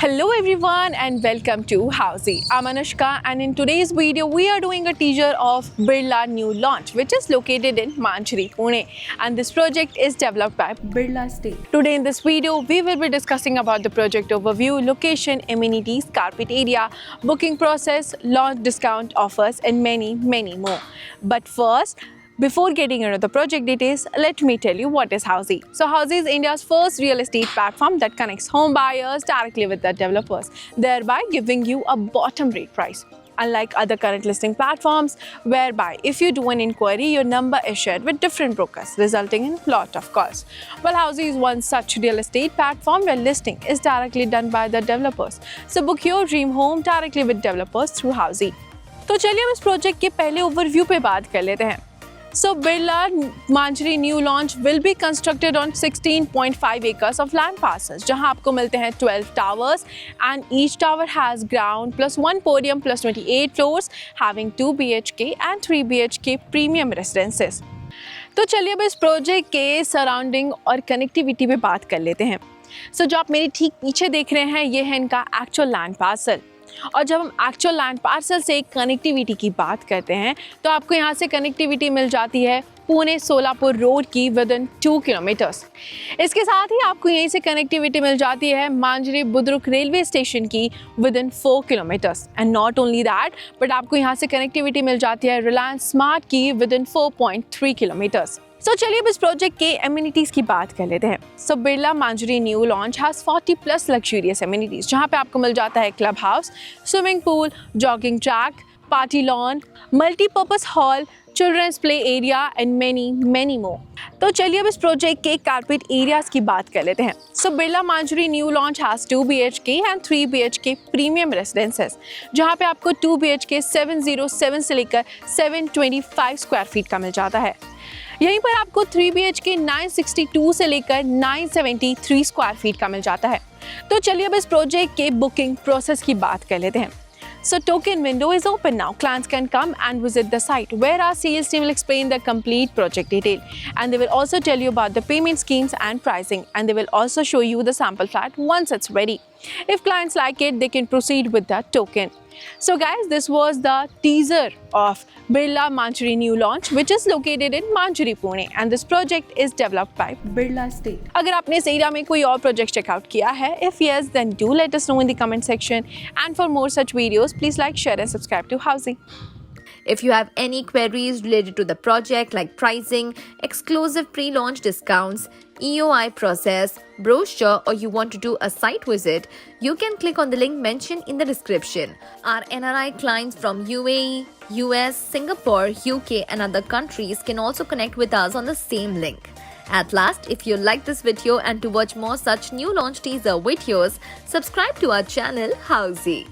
Hello everyone and welcome to Housey. I'm Anushka and in today's video we are doing a teaser of Birla new launch which is located in Manjri, Pune, and this project is developed by Birla Estate. Today in this video we will be discussing about the project overview, location, amenities, carpet area, booking process, launch discount offers and many more. But first, before getting into the project details, let me tell you what is Housey. So Housey is India's first real estate platform that connects home buyers directly with the developers, thereby giving you a bottom rate price. Unlike other current listing platforms, whereby if you do an inquiry, your number is shared with different brokers, resulting in lot of calls. Well, Housey is one such real estate platform where listing is directly done by the developers. So book your dream home directly with developers through Housey. तो चलिए हम इस project के पहले overview पे बात कर लेते हैं. So Birla Manjri new launch will be constructed on 16.5 acres of land parcels, जहां आपको मिलते हैं 12 towers and each tower has ground plus 1 podium plus 28 floors having 2 BHK and 3 BHK premium residences. तो चलिए अब इस प्रोजेक्ट के सराउंडिंग और कनेक्टिविटी पे बात कर लेते हैं. So जो आप मेरे ठीक पीछे देख रहे हैं ये है इनका एक्चुअल लैंड पार्सल. और जब हम एक्चुअल लैंड पार्सल से कनेक्टिविटी की बात करते हैं तो आपको यहाँ से कनेक्टिविटी मिल जाती है पुणे सोलापुर रोड की विद इन 2 किलोमीटर्स. इसके साथ ही आपको यहीं से कनेक्टिविटी मिल जाती है मांजरी बुद्रुक रेलवे स्टेशन की with in 4 kilometres. And not only that but आपको यहाँ से कनेक्टिविटी मिल जाती है रिलायंस स्मार्ट की विद इन 4.3 किलोमीटर्स. So चलिए अब इस प्रोजेक्ट के एमिनिटीज़ की बात कर लेते हैं. So Birla Manjari new launch has 40+ luxurious amenities, जहाँ पे आपको मिल जाता है club house, swimming pool, jogging track, party lawn, multipurpose hall, children's play area and many more. तो चलिए अब इस प्रोजेक्ट के कारपेट एरियाज़ की बात कर लेते हैं. सो Birla Manjari new launch has 2 BHK and 3 BHK premium residences, जहाँ पे आपको 2 BHK 707 से लेकर 725 स्क्वायर फीट का मिल जाता है. यहीं पर आपको 3 BHK 962 से लेकर 973 स्क्वायर फीट का मिल जाता है. तो चलिए अब इस प्रोजेक्ट के बुकिंग प्रोसेस की बात कर लेते हैं. So token window is open now. Clients can come and visit the site where our sales team will explain the complete project detail and they will also tell you about the payment schemes and pricing, and they will also show you the sample flat once it's ready. If clients like it, they can proceed with the token. So guys, this was the teaser of Birla Manjri new launch which is located in Manjri, Pune, and this project is developed by Birla Estate. अगर आपने इस area में कोई और project checkout किया है, if yes, then do let us know in the comment section. And for more such videos, please like, share and subscribe to Housey. If you have any queries related to the project like pricing, exclusive pre-launch discounts, EOI process, brochure, or you want to do a site visit, you can click on the link mentioned in the description. Our NRI clients from UAE, US, Singapore, UK and other countries can also connect with us on the same link. At last, if you like this video and to watch more such new launch teaser videos, subscribe to our channel Housey.